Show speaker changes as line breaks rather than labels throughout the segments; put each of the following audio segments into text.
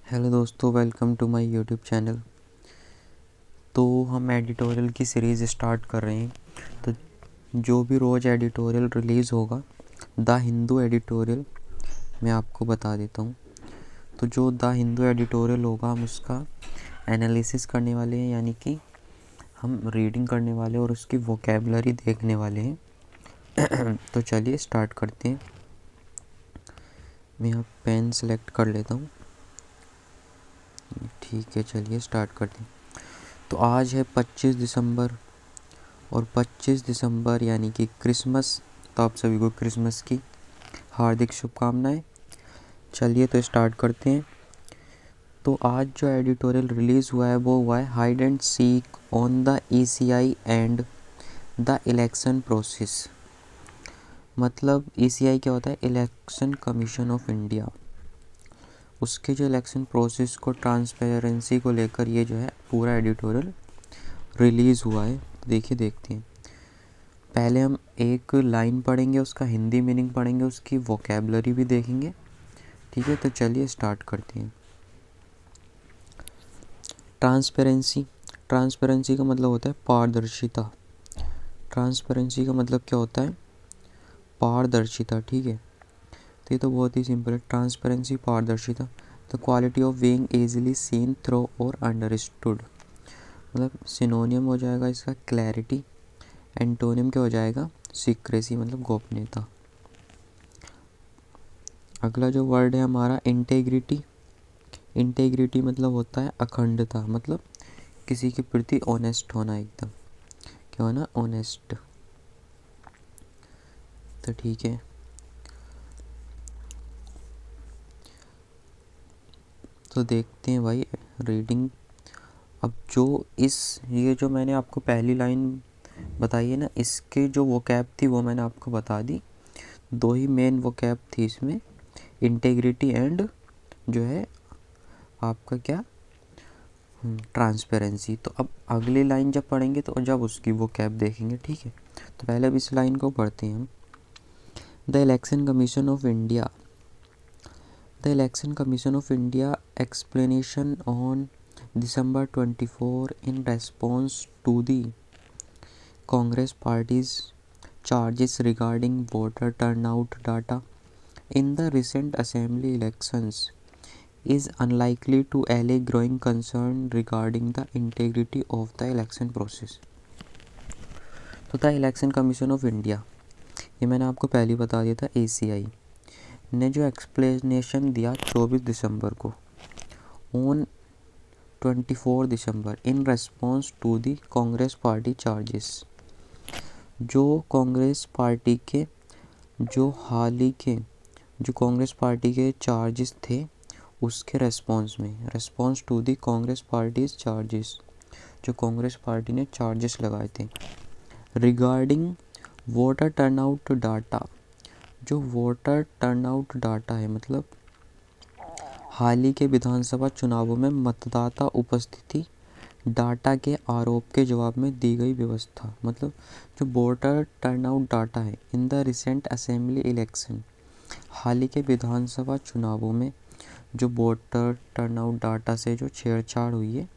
Hello दोस्तों, welcome to my YouTube channel. तो हम एडिटोरियल की सीरीज़ स्टार्ट कर रहे हैं। तो जो भी रोज़ एडिटोरियल रिलीज़ होगा, द हिंदू एडिटोरियल, मैं आपको बता देता हूँ। तो जो द हिंदू एडिटोरियल होगा, हम उसका एनालिसिस करने वाले हैं, यानी कि हम रीडिंग करने वाले हैं और उसकी वोकेबलरी देखने वाले हैं। तो चलिए स्टार्ट करते हैं। मैं यहाँ पेन सेलेक्ट कर लेता हूँ। ठीक है, चलिए स्टार्ट करते हैं। तो आज है 25 दिसंबर और 25 दिसंबर यानी कि क्रिसमस। तो आप सभी को क्रिसमस की हार्दिक शुभकामनाएं। चलिए तो स्टार्ट करते हैं। तो आज जो एडिटोरियल रिलीज़ हुआ है वो हुआ है hide and seek on the ECI and the election process. मतलब ईसीआई क्या होता है? Election commission of India. उसके जो इलेक्शन प्रोसेस को, ट्रांसपेरेंसी को लेकर ये जो है पूरा एडिटोरियल रिलीज़ हुआ है। देखते हैं। पहले हम एक लाइन पढ़ेंगे, उसका हिंदी मीनिंग पढ़ेंगे, उसकी वोकेबलरी भी देखेंगे। ठीक है, तो चलिए स्टार्ट करते हैं। ट्रांसपेरेंसी का मतलब होता है पारदर्शिता। ट्रांसपेरेंसी का मतलब क्या होता है? पारदर्शिता। ठीक है, तो ये तो बहुत ही सिंपल है। ट्रांसपेरेंसी, पारदर्शिता। The quality of being easily seen through और अंडरस्टूड। मतलब सिनोनियम हो जाएगा इसका क्लैरिटी, एंटोनियम क्या हो जाएगा? सीक्रेसी, मतलब गोपनीयता। अगला जो वर्ड है हमारा इंटेग्रिटी। इंटेग्रिटी मतलब होता है अखंडता, मतलब किसी के प्रति ऑनेस्ट होना, एकदम क्या होना? ऑनेस्ट। तो ठीक है, तो देखते हैं भाई रीडिंग। अब ये जो मैंने आपको पहली लाइन बताई है ना, इसके जो वोकैब थी वो मैंने आपको बता दी। दो ही मेन वोकैब थी इसमें, इंटेग्रिटी एंड जो है आपका क्या? ट्रांसपेरेंसी। तो अब अगली लाइन जब पढ़ेंगे तो जब उसकी वोकैब देखेंगे। ठीक है, तो पहले अब इस लाइन को पढ़ते हैं हम। The election commission of India. The Election Commission of India explanation on December 24 in response to the Congress Party's charges regarding voter turnout data in the recent assembly elections is unlikely to allay growing concern regarding the integrity of the election process. तो the election commission of India, ये मैंने आपको पहले बता दिया था, ACI ने जो एक्सप्लेनेशन दिया 24 दिसंबर को, on 24 December in response to the Congress party charges. जो कांग्रेस पार्टी के जो हाल ही के जो कांग्रेस पार्टी के चार्जेस थे उसके response to the Congress parties charges, जो कांग्रेस पार्टी ने चार्जेस लगाए थे रिगार्डिंग वोटर टर्नआउट डाटा। जो वोटर टर्नआउट डाटा है, मतलब हाल ही के विधानसभा चुनावों में मतदाता उपस्थिति डाटा के आरोप के जवाब में दी गई व्यवस्था। मतलब जो वोटर टर्नआउट डाटा है in the recent assembly election, हाल ही के विधानसभा चुनावों में जो वोटर टर्नआउट डाटा से जो छेड़छाड़ हुई है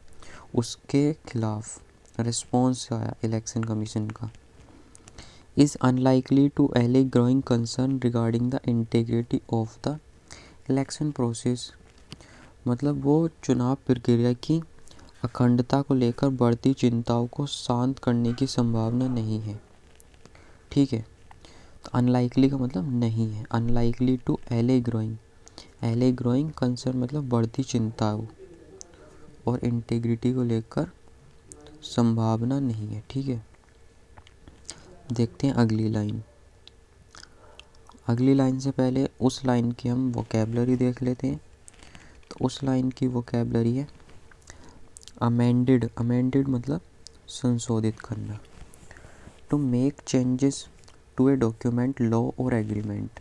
उसके खिलाफ रिस्पॉन्स आया इलेक्शन कमीशन का। इज़ अनलाइकली टू एले growing concern regarding the integrity of the election process. मतलब वो चुनाव प्रक्रिया की अखंडता को लेकर बढ़ती चिंताओं को शांत करने की संभावना नहीं है। ठीक है, तो अनलाइकली का मतलब नहीं है, अनलाइकली टू एले ग्रोइंग कंसर्न मतलब बढ़ती चिंताओं, और इंटीग्रिटी को लेकर संभावना नहीं है। ठीक है, देखते हैं अगली लाइन। अगली लाइन से पहले उस लाइन की हम वोकेबलरी देख लेते हैं। तो उस लाइन की वोकेबलरी है अमेंडेड मतलब संशोधित करना। To make changes to a document, law और एग्रीमेंट।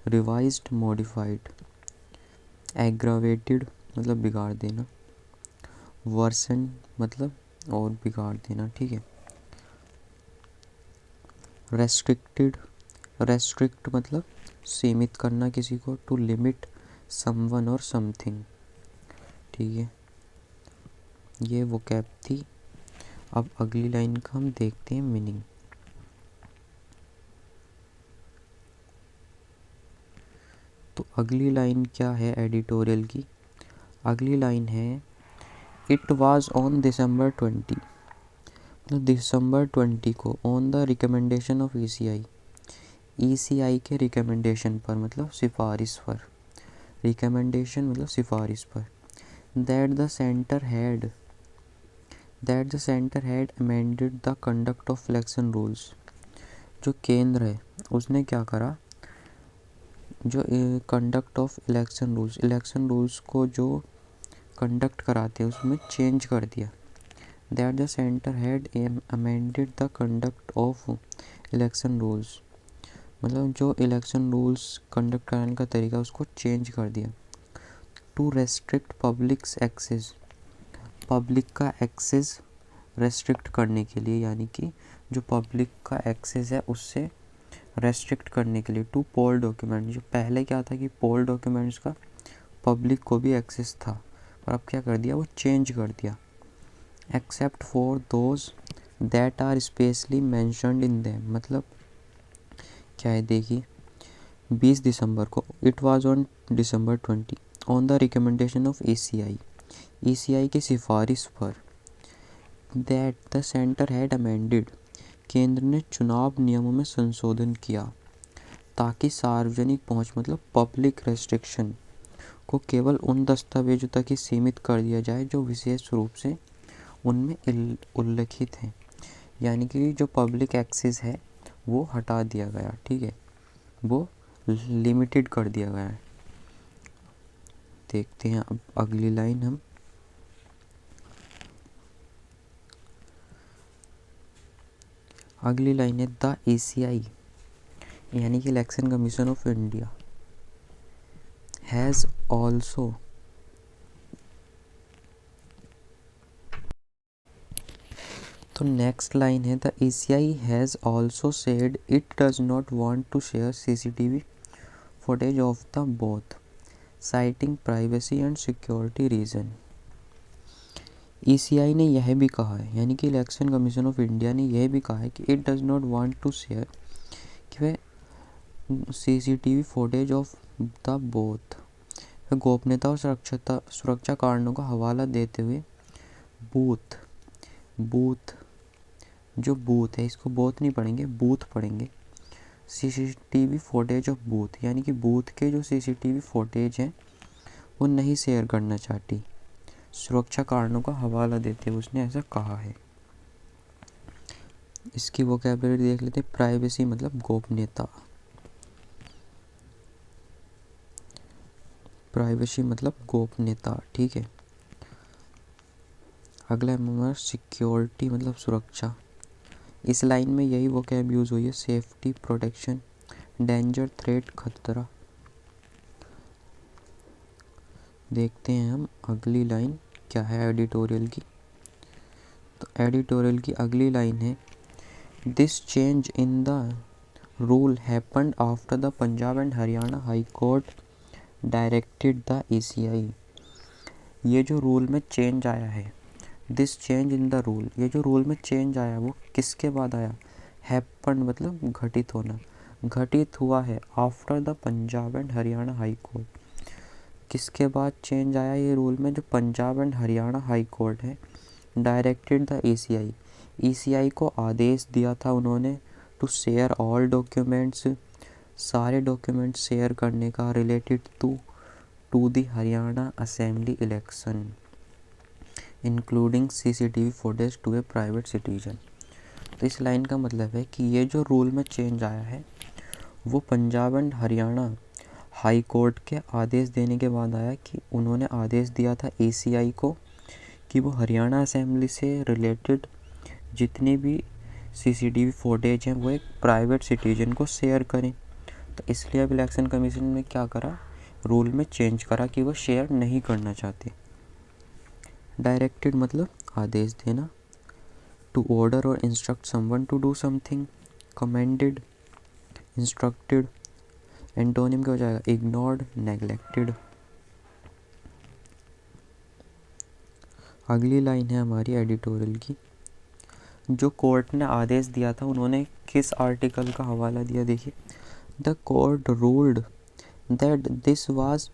Revised, modified. एग्रावेटेड मतलब बिगाड़ देना। वर्सन मतलब और बिगाड़ देना। ठीक है, रेस्ट्रिक्ट मतलब सीमित करना किसी को। टू लिमिट समवन और समथिंग। ठीक है, ये वो कैप थी। अब अगली लाइन का हम देखते हैं मीनिंग। तो अगली लाइन क्या है एडिटोरियल की? अगली लाइन है इट वाज ऑन दिसंबर 20, तो दिसंबर 20 को on the recommendation of ECI, ECI के रिकमेंडेशन पर मतलब सिफारिश पर, रिकमेंडेशन मतलब सिफारिश पर, that the centre had amended the conduct of election rules. जो केंद्र है उसने क्या करा, जो कंडक्ट ऑफ इलेक्शन रूल्स को जो कंडक्ट कराते हैं उसमें चेंज कर दिया। That the centre had amended the conduct of election rules, मतलब जो इलेक्शन रूल्स कंडक्ट कराने का तरीका उसको चेंज कर दिया। To restrict public's access, public का एक्सेस रेस्ट्रिक्ट करने के लिए, यानी कि जो पब्लिक का एक्सेस है उससे रेस्ट्रिक्ट करने के लिए। टू पोल डॉक्यूमेंट, जो पहले क्या था कि पोल डॉक्यूमेंट्स का पब्लिक को भी एक्सेस था, और अब क्या कर दिया, वो चेंज कर दिया। Except for those that are specially mentioned in them, मतलब क्या है देखिए, 20 दिसंबर को, it was on December 20 on the recommendation of ECI की सिफारिश पर, that the centre had amended, केंद्र ने चुनाव नियमों में संशोधन किया ताकि सार्वजनिक पहुंच मतलब पब्लिक रेस्ट्रिक्शन को केवल उन दस्तावेजों तक ही सीमित कर दिया जाए जो विशेष रूप से उनमें उल्लिखित हैं, यानी कि जो पब्लिक एक्सेस है वो हटा दिया गया, ठीक है, वो लिमिटेड कर दिया गया है। देखते हैं अब अगली लाइन हम। अगली लाइन है द ईसीआई, यानी कि election commission of India, has also, तो नेक्स्ट लाइन है the ECI has also said it does not want to share CCTV footage of the both, citing privacy and security reason. ECI ने यह भी कहा है, यानी कि इलेक्शन कमीशन ऑफ इंडिया ने यह भी कहा है कि it does not want to share, कि वह CCTV footage of the both, गोपनीयता और सुरक्षा कारणों का हवाला देते हुए बूथ बूथ जो बूथ है, इसको बोथ नहीं पढ़ेंगे, बूथ पढ़ेंगे, सीसीटीवी फुटेज ऑफ बूथ, यानी कि बूथ के जो सीसीटीवी फुटेज हैं वो नहीं शेयर करना चाहती, सुरक्षा कारणों का हवाला देते हुए उसने ऐसा कहा है। इसकी वोकैबुलरी देख लेते, प्राइवेसी मतलब गोपनीयता, प्राइवेसी मतलब गोपनीयता, ठीक है। अगला नंबर सिक्योरिटी मतलब सुरक्षा। इस लाइन में यही वोकैब यूज़ हुई है, सेफ्टी, प्रोटेक्शन, डेंजर, थ्रेट, खतरा। देखते हैं हम अगली लाइन क्या है एडिटोरियल की। तो एडिटोरियल की अगली लाइन है this change in the rule happened after the Punjab and Haryana high court directed the ECI. ये जो रूल में चेंज आया है, this change in the rule, ये जो रूल में चेंज आया वो किसके बाद आया, हैपेंड मतलब घटित होना, घटित हुआ है after the Punjab and Haryana high court. किसके बाद चेंज आया ये रूल में, जो Punjab and Haryana high court है, डायरेक्टेड द ईसीआई, ईसीआई को आदेश दिया था उन्होंने टू शेयर ऑल डॉक्यूमेंट्स, सारे डॉक्यूमेंट शेयर करने का, related to the Haryana assembly election including CCTV footage to a private citizen. तो इस लाइन का मतलब है कि ये जो रूल में चेंज आया है वो Punjab and Haryana high court के आदेश देने के बाद आया, कि उन्होंने आदेश दिया था ईसीआई को कि वो हरियाणा असेंबली से रिलेटेड जितनी भी सीसीटीवी फुटेज हैं वो एक प्राइवेट सिटीजन को शेयर करें। तो इसलिए अब इलेक्शन कमीशन ने क्या करा, रूल में चेंज करा कि वो शेयर नहीं करना चाहते। डायरेक्टेड मतलब आदेश देना, टू ऑर्डर और instruct someone to do something, commanded, instructed, antonym क्या हो जाएगा, इग्नोर्ड, नेग्लेक्टेड। अगली लाइन है हमारी एडिटोरियल की। जो कोर्ट ने आदेश दिया था उन्होंने किस आर्टिकल का हवाला दिया, देखिए। The court ruled that this was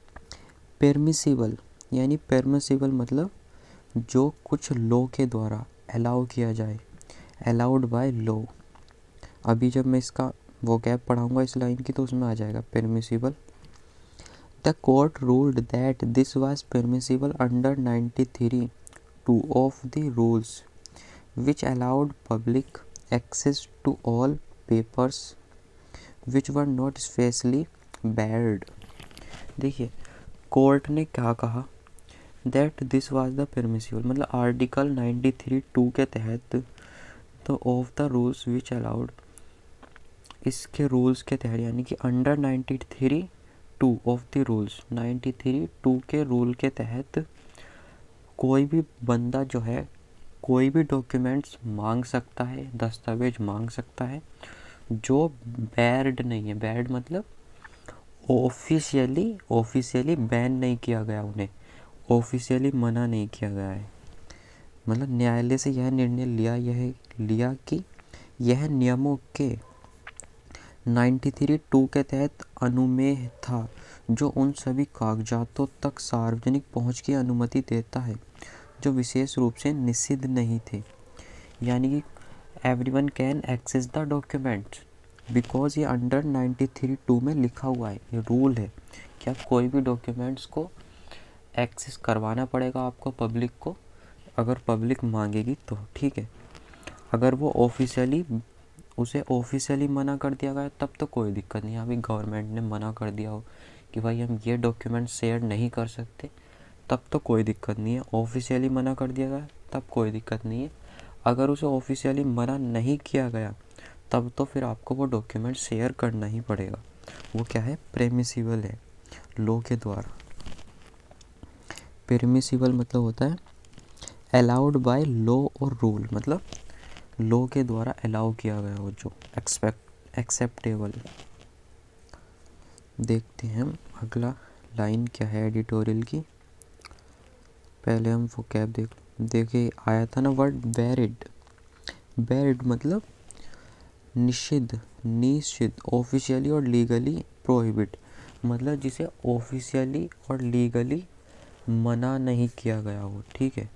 permissible, यानी परमिसिबल मतलब जो कुछ लॉ के द्वारा अलाउ किया जाए, अलाउड बाय लॉ। अभी जब मैं इसका वोकैब पढ़ाऊंगा इस लाइन की तो उसमें आ जाएगा permissible. The court ruled that this was permissible under 93(2) of the rules which allowed public access to all papers which were not specially barred। देखिए कोर्ट ने क्या कहा, that this was the permissible मतलब article 93(2) के तहत तो of the rules which allowed, इसके rules के तहत यानी कि अंडर 93(2) ऑफ द रूल्स, 93(2) के रूल के तहत कोई भी बंदा जो है कोई भी डॉक्यूमेंट्स मांग सकता है, दस्तावेज मांग सकता है जो बैर्ड नहीं है। बैर्ड मतलब ऑफिशियली बैन नहीं किया गया, उन्हें ऑफिशियली मना नहीं किया गया है। मतलब न्यायालय से यह निर्णय लिया कि यह नियमों के 93(2) के तहत अनुमेय था जो उन सभी कागजातों तक सार्वजनिक पहुंच की अनुमति देता है जो विशेष रूप से निषिद्ध नहीं थे। यानी कि everyone can access the documents because ये अंडर 93(2) में लिखा हुआ है, ये रूल है कि आप कोई भी डॉक्यूमेंट्स को एक्सेस करवाना पड़ेगा आपको पब्लिक को, अगर पब्लिक मांगेगी तो, ठीक है। अगर वो उसे ऑफिशियली मना कर दिया गया तब तो कोई दिक्कत नहीं है। अभी गवर्नमेंट ने मना कर दिया हो कि भाई हम ये डॉक्यूमेंट शेयर नहीं कर सकते, तब तो कोई दिक्कत नहीं है। ऑफिशियली मना कर दिया गया तब कोई दिक्कत नहीं है। अगर उसे ऑफिशियली मना नहीं किया गया तब तो फिर आपको वो डॉक्यूमेंट शेयर करना ही पड़ेगा। वो क्या है, परमिसिबल है लॉ के द्वारा। परमिसिबल मतलब होता है अलाउड बाय लॉ और रूल, मतलब लॉ के द्वारा अलाउ किया गया हो जो एक्सेप्टेबल। देखते हैं हम अगला लाइन क्या है एडिटोरियल की। पहले हम वो कैब देखिए आया था ना वर्ड बैरिड। बैरिड मतलब निषिद्ध ऑफिशियली और लीगली प्रोहिबिट, मतलब जिसे ऑफिशियली और लीगली मना नहीं किया गया हो, ठीक है,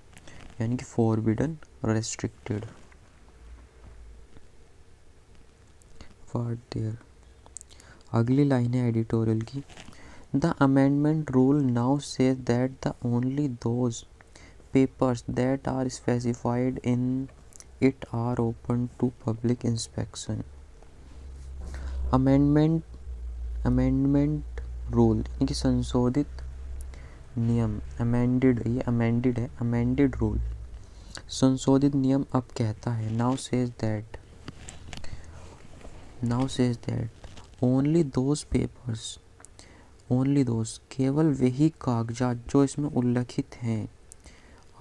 यानी कि फॉरबिडन, रेस्ट्रिक्टेड वर्ड देयर। अगली लाइन है एडिटोरियल की। The amendment rule now says that the only those papers that are specified in it are open to public inspection. Amendment rule यानी कि संशोधित नियम, अमेंडेड, ये अमेंडेड है, अमेंडेड रूल संशोधित नियम अब कहता है now says that only those papers, only those केवल वही कागजात जो इसमें उल्लिखित हैं,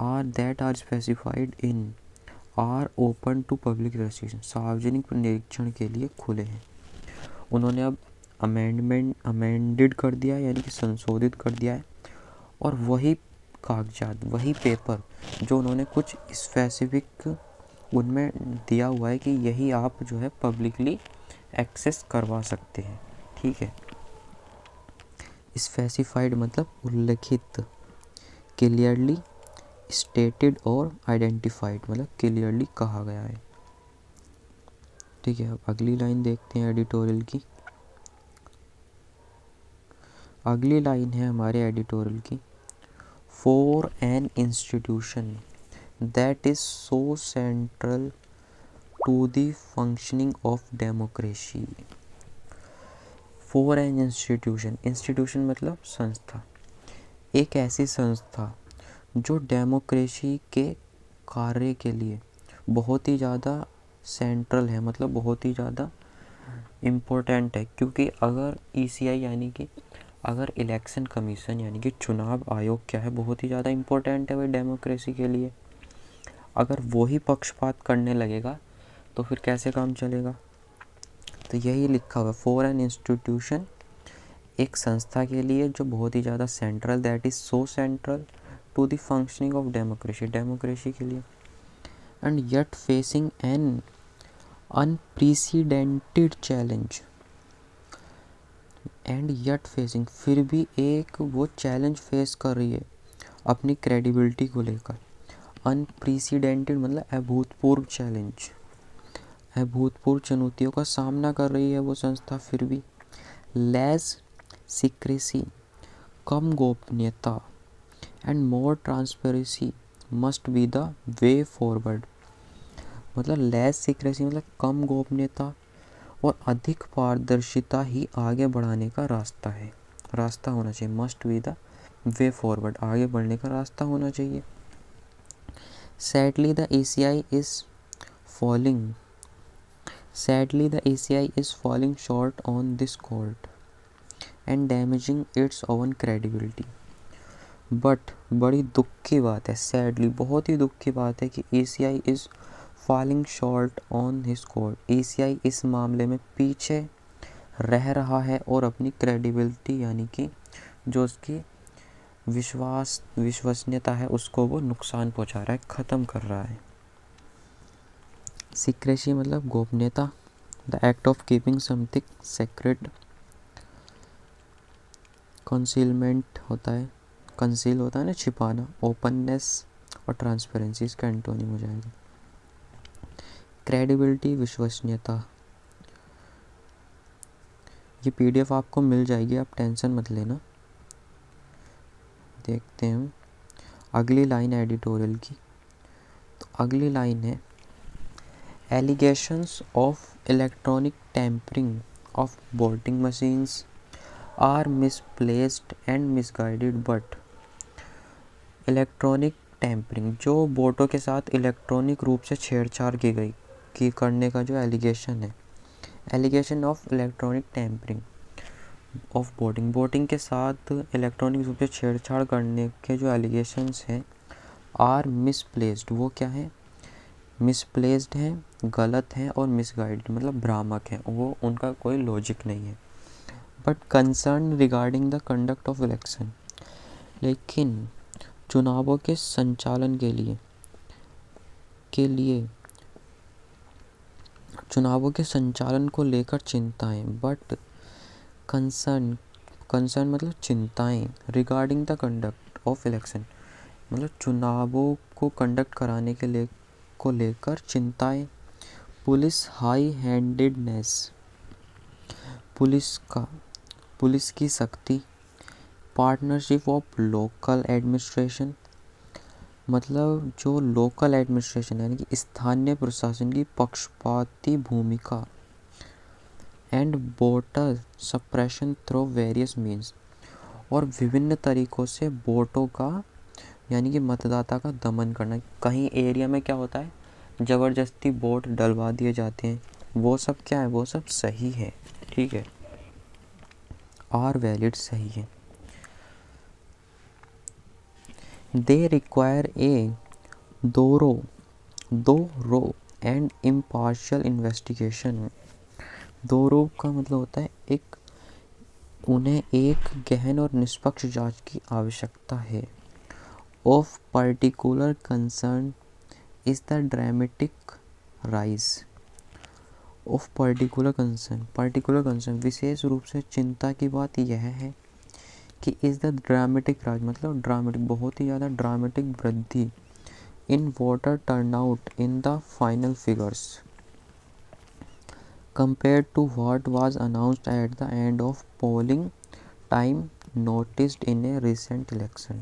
are that are specified in are open to public registration, सार्वजनिक निरीक्षण के लिए खुले हैं। उन्होंने अब अमेंडेड कर दिया है यानी कि संशोधित कर दिया है, और वही कागजात, वही पेपर जो उन्होंने कुछ स्पेसिफिक उनमें दिया हुआ है कि यही आप जो है पब्लिकली एक्सेस करवा सकते हैं, ठीक है। स्पेसिफाइड मतलब उल्लिखित, क्लियरली स्टेटेड और आइडेंटिफाइड मतलब क्लियरली कहा गया है, ठीक है। अब अगली लाइन देखते हैं एडिटोरियल की। अगली लाइन है हमारे एडिटोरियल की। For an institution that is so central to the functioning of democracy. For an institution मतलब संस्था, एक ऐसी संस्था जो डेमोक्रेसी के कार्य के लिए बहुत ही ज़्यादा सेंट्रल है, मतलब बहुत ही ज़्यादा इम्पोर्टेंट है। क्योंकि अगर ECI यानी कि अगर इलेक्शन कमीशन यानी कि चुनाव आयोग क्या है, बहुत ही ज़्यादा इम्पोर्टेंट है भाई डेमोक्रेसी के लिए। अगर वही पक्षपात करने लगेगा तो फिर कैसे काम चलेगा। तो यही लिखा हुआ फॉर एन इंस्टीट्यूशन, एक संस्था के लिए जो बहुत ही ज़्यादा central, that is so central to the functioning of democracy के लिए, and yet facing an unprecedented challenge, and yet facing, फिर भी एक वो चैलेंज फेस कर रही है अपनी क्रेडिबिलिटी को लेकर। अनप्रेसिडेंटेड मतलब अभूतपूर्व चैलेंज, अभूतपूर्व चुनौतियों का सामना कर रही है वो संस्था फिर भी। लेस सीक्रेसी, कम गोपनीयता, and more transparency must be the way forward. मतलब लेस सीक्रेसी मतलब कम गोपनीयता और अधिक पारदर्शिता ही आगे बढ़ाने का रास्ता होना चाहिए। Must be the way forward, आगे बढ़ने का रास्ता होना चाहिए। Sadly the ACI is falling short on this court and damaging its own credibility. But बड़ी दुख की बात है, सैडली बहुत ही दुख की बात है कि ACI is falling short on his court. ACI इस मामले में पीछे रह रहा है और अपनी क्रेडिबिलिटी यानी कि जो उसकी विश्वसनीयता है उसको वो नुकसान पहुंचा रहा है, ख़त्म कर रहा है। सीक्रेसी मतलब गोपनीयता, the act of keeping something secret. Concealment होता है, कंसील होता है ना छिपाना। ओपननेस और ट्रांसपेरेंसी इसका एंटोनिम हो जाएगा। क्रेडिबिलिटी विश्वसनीयता। ये PDF आपको मिल जाएगी, आप टेंशन मत लेना। देखते हैं हम अगली लाइन एडिटोरियल की। तो अगली लाइन है allegations of electronic tampering of voting machines are misplaced and misguided, but electronic tampering जो वोटों के साथ इलेक्ट्रॉनिक रूप से छेड़छाड़ की करने का जो एलिगेशन है, allegation of electronic tampering of voting के साथ इलेक्ट्रॉनिक रूप से छेड़छाड़ करने के जो एलिगेशंस हैं आर मिसप्लेस्ड, वो क्या है, मिसप्लेस्ड हैं, गलत हैं, और मिसगाइडेड मतलब भ्रामक हैं, वो उनका कोई लॉजिक नहीं है। But concern regarding the conduct of election, लेकिन चुनावों के संचालन के लिए चुनावों के संचालन को लेकर चिंताएं। बट कंसर्न मतलब चिंताएं, regarding the conduct of election मतलब चुनावों को कंडक्ट कराने को लेकर चिंताएं। पुलिस हाई हैंडेडनेस, पुलिस की सख्ती। पार्टनरशिप ऑफ लोकल एडमिनिस्ट्रेशन मतलब जो लोकल एडमिनिस्ट्रेशन यानी कि स्थानीय प्रशासन की पक्षपाती भूमिका। And voter suppression through various means, और विभिन्न तरीकों से वोटों का यानी कि मतदाता का दमन करना। कहीं एरिया में क्या होता है, ज़बरदस्ती वोट डलवा दिए जाते हैं, वो सब क्या है, वो सब सही है, ठीक है, आर वैलिड सही है। They require a thorough and impartial investigation. thorough का मतलब होता है उन्हें एक गहन और निष्पक्ष जांच की आवश्यकता है। Of particular concern is the dramatic rise of particular concern विशेष रूप से चिंता की बात यह है कि इज द ड्रामेटिक राइज मतलब ड्रामेटिक बहुत ही ज़्यादा ड्रामेटिक वृद्धि in voter turnout in the final figures compared to what was announced at the end of polling time noticed in a recent election।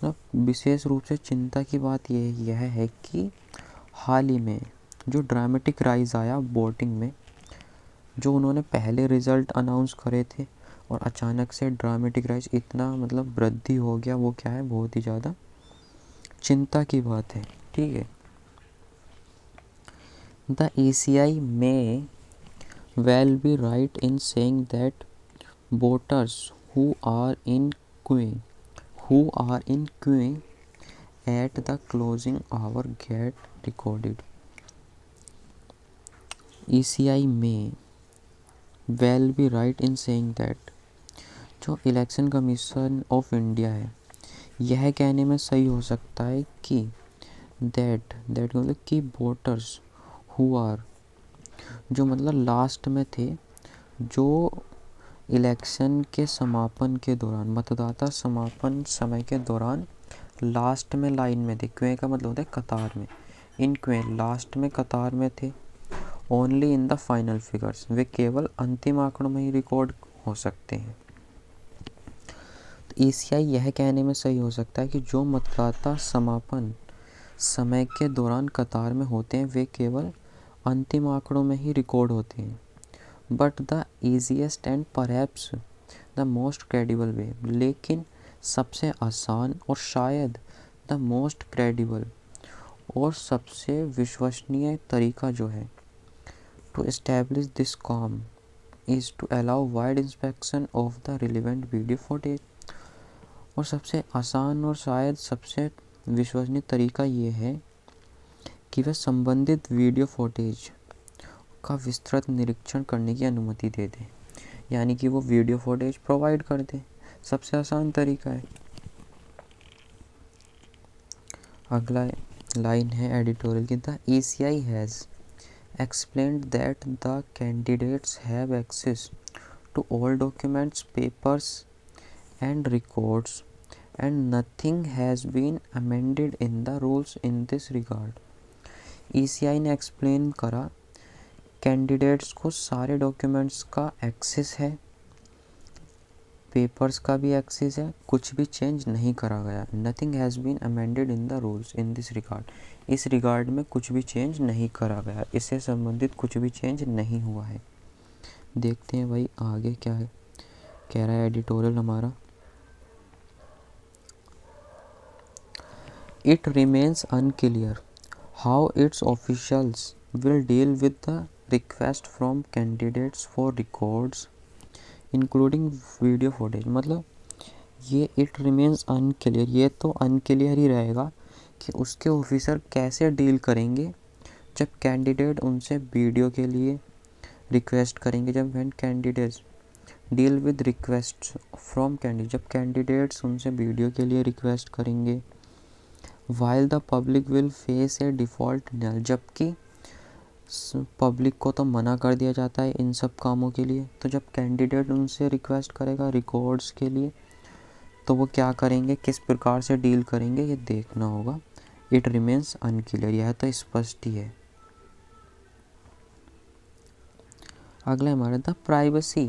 मतलब विशेष रूप से चिंता की बात यह है कि हाल ही में जो ड्रामेटिक राइज आया वोटिंग में, जो उन्होंने पहले रिज़ल्ट अनाउंस करे थे और अचानक से ड्रामेटिक राइज इतना मतलब वृद्धि हो गया, वो क्या है, बहुत ही ज़्यादा चिंता की बात है, ठीक है। The ACI may well be right in saying that voters who are in queuing at the closing hour get recorded। ACI may well be right in saying that जो इलेक्शन कमीशन ऑफ इंडिया है यह कहने में सही हो सकता है कि दैट मतलब कि वोटर्स हु आर, जो मतलब लास्ट में थे, जो इलेक्शन के समापन के दौरान, मतदाता समापन समय के दौरान लास्ट में लाइन में थे। क्वें का मतलब होता है कतार में। इन क्वें लास्ट में कतार में थे। Only in the final figures, वे केवल अंतिम आंकड़ों में ही रिकॉर्ड हो सकते हैं। तो ईसीआई यह कहने में सही हो सकता है कि जो मतदाता समापन समय के दौरान कतार में होते हैं वे केवल अंतिम आंकड़ों में ही रिकॉर्ड होते हैं। But the easiest and perhaps the most credible way, लेकिन सबसे आसान और शायद द मोस्ट क्रेडिबल और सबसे विश्वसनीय तरीका जो है to establish this calm is to allow wide inspection of the relevant video footage. और सबसे आसान और शायद सबसे विश्वसनीय तरीका ये है कि वह संबंधित वीडियो फुटेज का विस्तृत निरीक्षण करने की अनुमति दे दें, यानी कि वो वीडियो फुटेज प्रोवाइड कर दें। सबसे आसान तरीका है। अगला लाइन है एडिटोरियल की, the ECI has explained that the candidates have access to all documents, papers and records, and nothing has been amended in the rules in this regard. ECI ने एक्सप्लेन करा, कैंडिडेट्स को सारे documents का access है, papers का भी access है, कुछ भी चेंज नहीं करा गया। Nothing has been amended in the rules in this regard, इस रिगार्ड में कुछ भी चेंज नहीं करा गया, इससे संबंधित कुछ भी चेंज नहीं हुआ है। देखते हैं भाई आगे क्या है, कह रहा है एडिटोरियल हमारा। It remains unclear how it's officials will deal with the request from candidates for records including video footage. मतलब ये इट रिमेन्स अनक्लियर, ये तो अनक्लियर ही रहेगा कि उसके ऑफिसर कैसे डील करेंगे जब कैंडिडेट उनसे वीडियो के लिए रिक्वेस्ट करेंगे। जब when candidates deal with request from candidate, जब कैंडिडेट्स उनसे वीडियो के लिए रिक्वेस्ट करेंगे। While the public will face A default denial, जबकि पब्लिक को तो मना कर दिया जाता है इन सब कामों के लिए। तो जब कैंडिडेट उनसे रिक्वेस्ट करेगा रिकॉर्ड्स के लिए तो वो क्या करेंगे, किस प्रकार से डील करेंगे, ये देखना होगा। इट रिमेन्स अनक्लियर, यह तो स्पष्ट ही है। अगला हमारा the privacy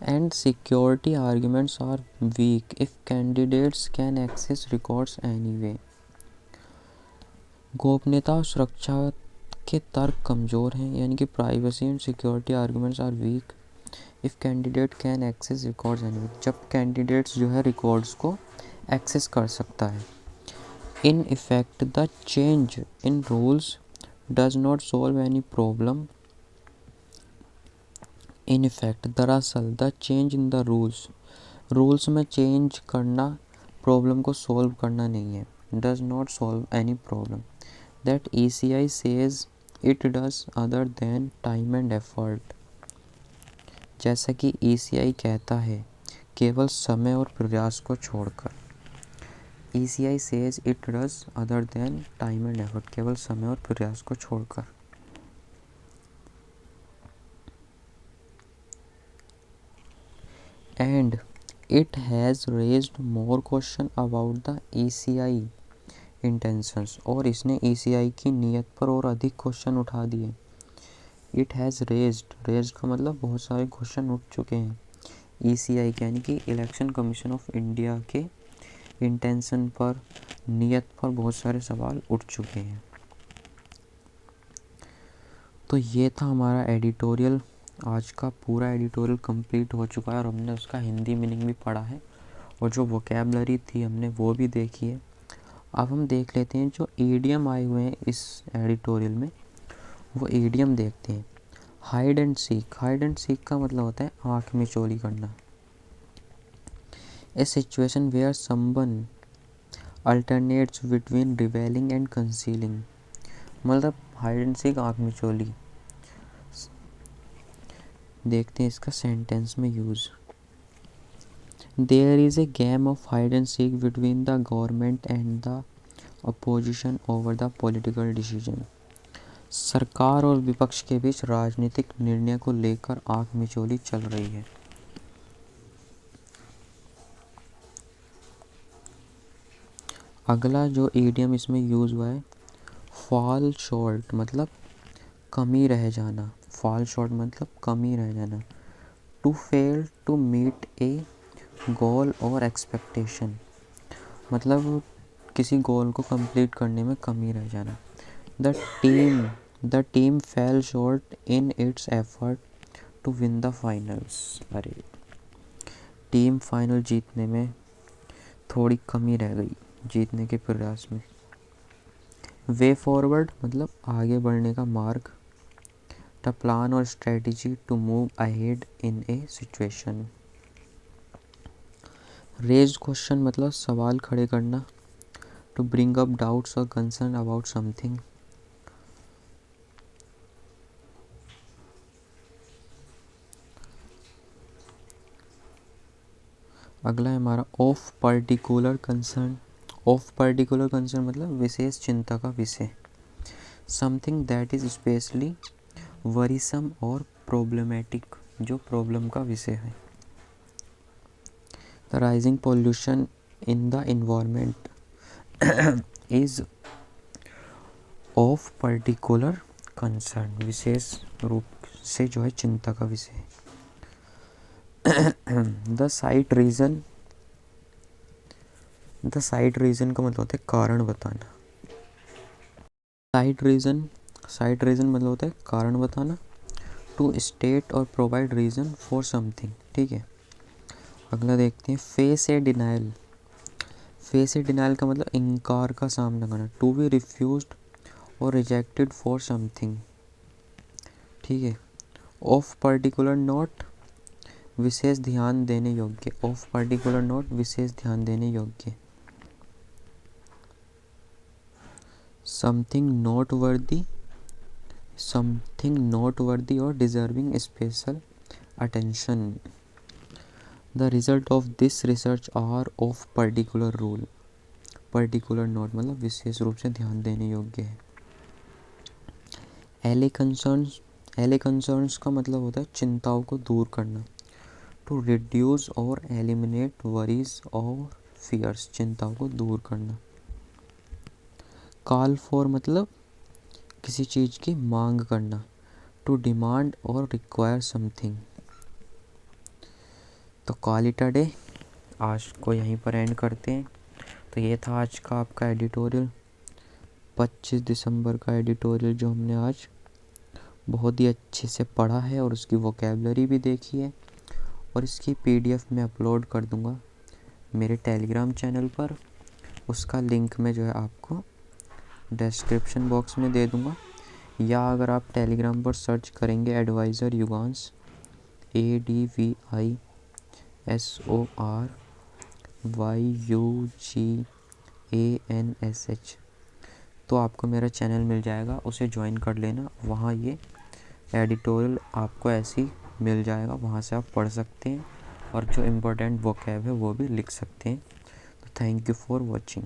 and security arguments are weak if candidates can access records anyway. गोपनीयता और सुरक्षा के तर्क कमज़ोर हैं, यानी कि privacy and security arguments are weak if candidate can access records anyway, जब कैंडिडेट्स जो है रिकॉर्ड्स को एक्सेस कर सकता है। In effect the change in rules does not solve any problem. In effect दरअसल the change in the rules में change करना प्रॉब्लम को सॉल्व करना नहीं है। Does not solve any problem that ECI says it does other than time and effort. जैसा कि ECI कहता है केवल समय और प्रयास को छोड़कर। ECI says it does other than time and effort, केवल समय और प्रयास को छोड़कर। And it has raised more question about the ECI intentions, और इसने ECI की नीयत पर और अधिक क्वेश्चन उठा दिए। इट हैज़ रेज्ड का मतलब बहुत सारे क्वेश्चन उठ चुके हैं ECI के, यानी कि इलेक्शन कमीशन ऑफ इंडिया के इंटेंशन पर, नीयत पर बहुत सारे सवाल उठ चुके हैं। तो ये था हमारा एडिटोरियल। आज का पूरा एडिटोरियल कंप्लीट हो चुका है और हमने उसका हिंदी मीनिंग भी पढ़ा है और जो वोकैबुलरी थी हमने वो भी देखी है। अब हम देख लेते हैं जो ईडियम आए हुए हैं इस एडिटोरियल में, वो ईडियम देखते हैं। Hide and seek, hide and seek का मतलब होता है आँख में चोरी करना। A situation where someone alternates between revealing and concealing, मतलब हाइड एंड सीक, आँख में चोरी। देखते हैं इसका सेंटेंस में use. There is a game of hide and seek between the government and the opposition over the political decision. सरकार और विपक्ष के बीच राजनीतिक निर्णय को लेकर आंख मिचौली चल रही है। अगला जो ईडियम इसमें यूज़ हुआ है, फॉल शॉर्ट मतलब कमी रह जाना। फॉल शॉर्ट मतलब कमी रह जाना। टू फेल टू मीट ए गोल और एक्सपेक्टेशन मतलब किसी गोल को कंप्लीट करने में कमी रह जाना। The team fell short in its effort to win the finals. अरे टीम फाइनल जीतने में थोड़ी कमी रह गई जीतने के प्रयास में। वे फॉरवर्ड मतलब आगे बढ़ने का मार्ग। द प्लान और strategy to move ahead in a situation. Raise question मतलब सवाल खड़े करना। टू ब्रिंग अप डाउट्स और कंसर्न अबाउट समथिंग। अगला है हमारा of particular concern. Of particular concern मतलब विशेष चिंता का विषय। Something that is specially worrisome और प्रॉब्लमेटिक जो प्रॉब्लम का विषय है। The rising pollution in the environment is of particular concern विशेष रूप से जो है चिंता का विषय। द साइट रीजन का मतलब होता है कारण बताना। साइट रीजन मतलब होता है कारण बताना। टू स्टेट और प्रोवाइड रीजन फॉर समथिंग। ठीक है, अगला देखते हैं फेस ए डिनाइल। फेस ए डिनाइल का मतलब इनकार का सामना करना। टू बी रिफ्यूज्ड और रिजेक्टेड फॉर समथिंग। ठीक है, ऑफ पर्टिकुलर नोट विशेष ध्यान देने योग्य। ऑफ पर्टिकुलर नोट विशेष ध्यान देने योग्य। समथिंग नोट वर्दी और deserving special attention. The result of this research are of particular rule. Particular note मतलब विशेष रूप से ध्यान देने योग्य है। एले कंसर्न्स का मतलब होता है चिंताओं को दूर करना। टू रिड्यूस और एलिमिनेट वरीज और फियर्स चिंताओं को दूर करना। कॉल फॉर मतलब किसी चीज़ की मांग करना। टू डिमांड और रिक्वायर समथिंग। तो कॉल इट अ डे, आज को यहीं पर एंड करते हैं। तो ये था आज का आपका एडिटोरियल, 25 दिसंबर का एडिटोरियल जो हमने आज बहुत ही अच्छे से पढ़ा है और उसकी वोकेबलरी भी देखी है। और इसकी पीडीएफ मैं अपलोड कर दूंगा मेरे टेलीग्राम चैनल पर। उसका लिंक मैं जो है आपको डिस्क्रिप्शन बॉक्स में दे दूंगा, या अगर आप टेलीग्राम पर सर्च करेंगे एडवाइज़र युगांश ADVISORYUGANSH तो आपको मेरा चैनल मिल जाएगा, उसे ज्वाइन कर लेना। वहाँ ये एडिटोरियल आपको ऐसे ही मिल जाएगा, वहाँ से आप पढ़ सकते हैं और जो इम्पोर्टेंट वोकैब है वो भी लिख सकते हैं। तो थैंक यू फॉर वॉचिंग।